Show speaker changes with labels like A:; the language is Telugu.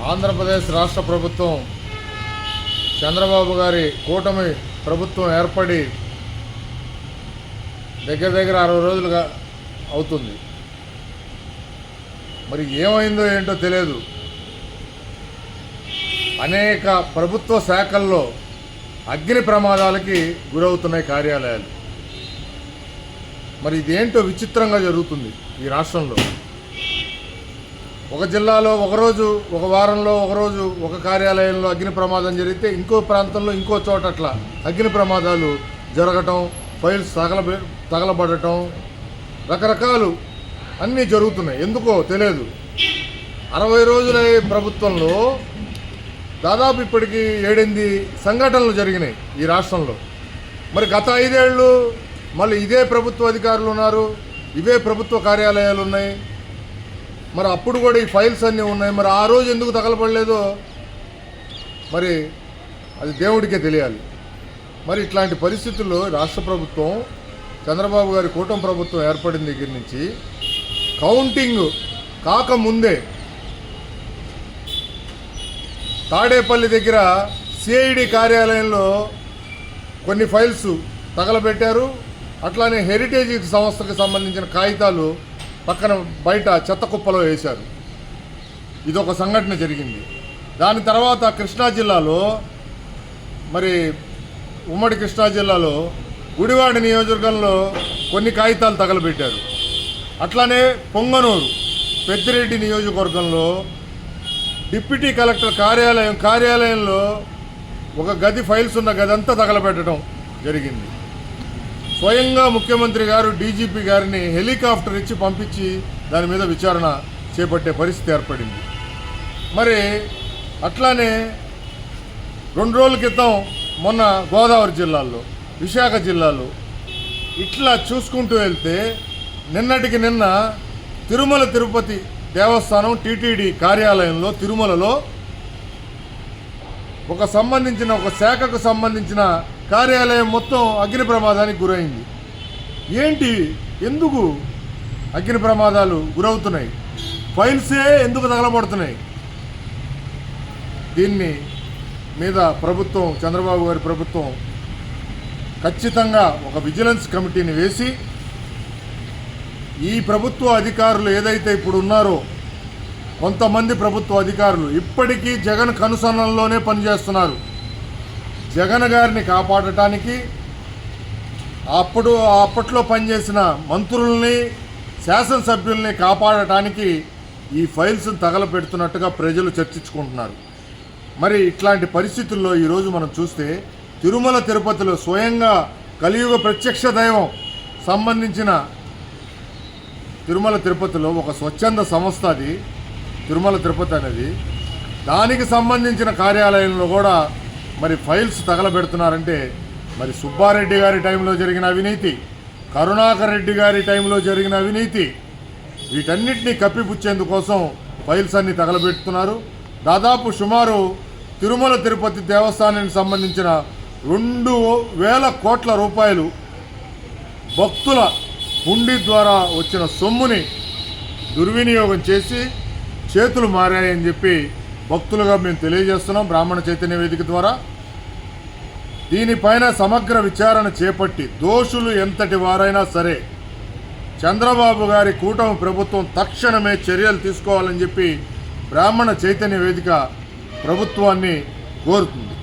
A: ఆంధ్రప్రదేశ్ రాష్ట్ర ప్రభుత్వం చంద్రబాబు గారి కూటమి ప్రభుత్వం ఏర్పడి దగ్గర 60 రోజులుగా అవుతుంది. మరి ఏమైందో ఏంటో తెలియదు. అనేక ప్రభుత్వ శాఖల్లో అగ్ని ప్రమాదాలకి గురవుతున్నాయి కార్యాలయాలు. మరి ఇదేంటో విచిత్రంగా జరుగుతుంది ఈ రాష్ట్రంలో. ఒక జిల్లాలో ఒకరోజు, ఒక వారంలో ఒకరోజు ఒక కార్యాలయంలో అగ్ని ప్రమాదం జరిగితే ఇంకో ప్రాంతంలో ఇంకో చోట అట్లా అగ్ని ప్రమాదాలు జరగటం, ఫైల్స్ తగలబడటం, రకరకాలు అన్నీ జరుగుతున్నాయి. ఎందుకో తెలియదు. 60 రోజుల ప్రభుత్వంలో దాదాపు ఇప్పటికీ 7-8 సంఘటనలు జరిగినాయి ఈ రాష్ట్రంలో. మరి గత 5 ఏళ్ళు మళ్ళీ ఇదే ప్రభుత్వ అధికారులు ఉన్నారు, ఇవే ప్రభుత్వ కార్యాలయాలు ఉన్నాయి. మరి అప్పుడు కూడా ఈ ఫైల్స్ అన్నీ ఉన్నాయి. మరి ఆ రోజు ఎందుకు తగలబడలేదో మరి అది దేవుడికే తెలియాలి. మరి ఇట్లాంటి పరిస్థితుల్లో రాష్ట్ర ప్రభుత్వం, చంద్రబాబు గారి కూటమి ప్రభుత్వం ఏర్పడిన దగ్గర నుంచి కౌంటింగ్ కాకముందే తాడేపల్లి దగ్గర సిఐడి కార్యాలయంలో కొన్ని ఫైల్స్ తగలబెట్టారు. అట్లానే హెరిటేజ్ సంస్థకు సంబంధించిన కాగితాలు పక్కన బయట చెత్త కుప్పలో వేశారు. ఇదొక సంఘటన జరిగింది. దాని తర్వాత కృష్ణా జిల్లాలో, మరి ఉమ్మడి కృష్ణా జిల్లాలో గుడివాడ నియోజకవర్గంలో కొన్ని కాగితాలు తగలబెట్టారు. అట్లానే పొంగనూరు పెద్దిరెడ్డి నియోజకవర్గంలో డిప్యూటీ కలెక్టర్ కార్యాలయంలో ఒక గది, ఫైల్స్ ఉన్న గది అంతా తగలబెట్టడం జరిగింది. స్వయంగా ముఖ్యమంత్రి గారు డీజీపీ గారిని హెలికాప్టర్ ఇచ్చి పంపించి దాని మీద విచారణ చేపట్టే పరిస్థితి ఏర్పడింది. మరి అట్లానే 2 రోజుల క్రితం మొన్న గోదావరి జిల్లాలో, విశాఖ జిల్లాలో ఇట్లా చూసుకుంటూ వెళ్తే నిన్నటికి నిన్న తిరుమల తిరుపతి దేవస్థానం టీటీడీ కార్యాలయంలో తిరుమలలో ఒక శాఖకు సంబంధించిన కార్యాలయం మొత్తం అగ్ని ప్రమాదానికి గురైంది. ఏంటి, ఎందుకు అగ్ని ప్రమాదాలు గురవుతున్నాయి? ఫైల్సే ఎందుకు తగలబడుతున్నాయి? దీన్ని మీద ప్రభుత్వం, చంద్రబాబు గారి ప్రభుత్వం ఖచ్చితంగా ఒక విజిలెన్స్ కమిటీని వేసి ఈ ప్రభుత్వ అధికారులు ఏదైతే ఇప్పుడు ఉన్నారో, కొంతమంది ప్రభుత్వ అధికారులు ఇప్పటికీ జగన్ కనుసన్నల్లోనే పనిచేస్తున్నారు. జగన్ గారిని కాపాడటానికి అప్పట్లో పనిచేసిన మంత్రుల్ని, శాసనసభ్యుల్ని కాపాడటానికి ఈ ఫైల్స్ తగలపెడుతున్నట్టుగా ప్రజలు చర్చించుకుంటున్నారు. మరి ఇట్లాంటి పరిస్థితుల్లో ఈరోజు మనం చూస్తే తిరుమల తిరుపతిలో స్వయంగా కలియుగ ప్రత్యక్ష దైవం సంబంధించిన తిరుమల తిరుపతిలో ఒక స్వచ్ఛంద సంస్థ, అది తిరుమల తిరుపతి అనేది, దానికి సంబంధించిన కార్యాలయంలో కూడా మరి ఫైల్స్ తగలబెడుతున్నారంటే మరి సుబ్బారెడ్డి గారి టైంలో జరిగిన అవినీతి, కరుణాకర్ రెడ్డి గారి టైంలో జరిగిన అవినీతి, వీటన్నిటినీ కప్పిపుచ్చేందుకోసం ఫైల్స్ అన్నీ తగలబెడుతున్నారు. దాదాపు సుమారు తిరుమల తిరుపతి దేవస్థానానికి సంబంధించిన 2,000 కోట్ల రూపాయలు భక్తుల హుండీ ద్వారా వచ్చిన సొమ్ముని దుర్వినియోగం చేసి చేతులు మారాయని చెప్పి భక్తులుగా మేము తెలియజేస్తున్నాం బ్రాహ్మణ చైతన్య వేదిక ద్వారా. దీనిపైన సమగ్ర విచారణ చేపట్టి దోషులు ఎంతటి వారైనా సరే చంద్రబాబు గారి కూటమి ప్రభుత్వం తక్షణమే చర్యలు తీసుకోవాలని చెప్పి బ్రాహ్మణ చైతన్య వేదిక ప్రభుత్వాన్ని కోరుతుంది.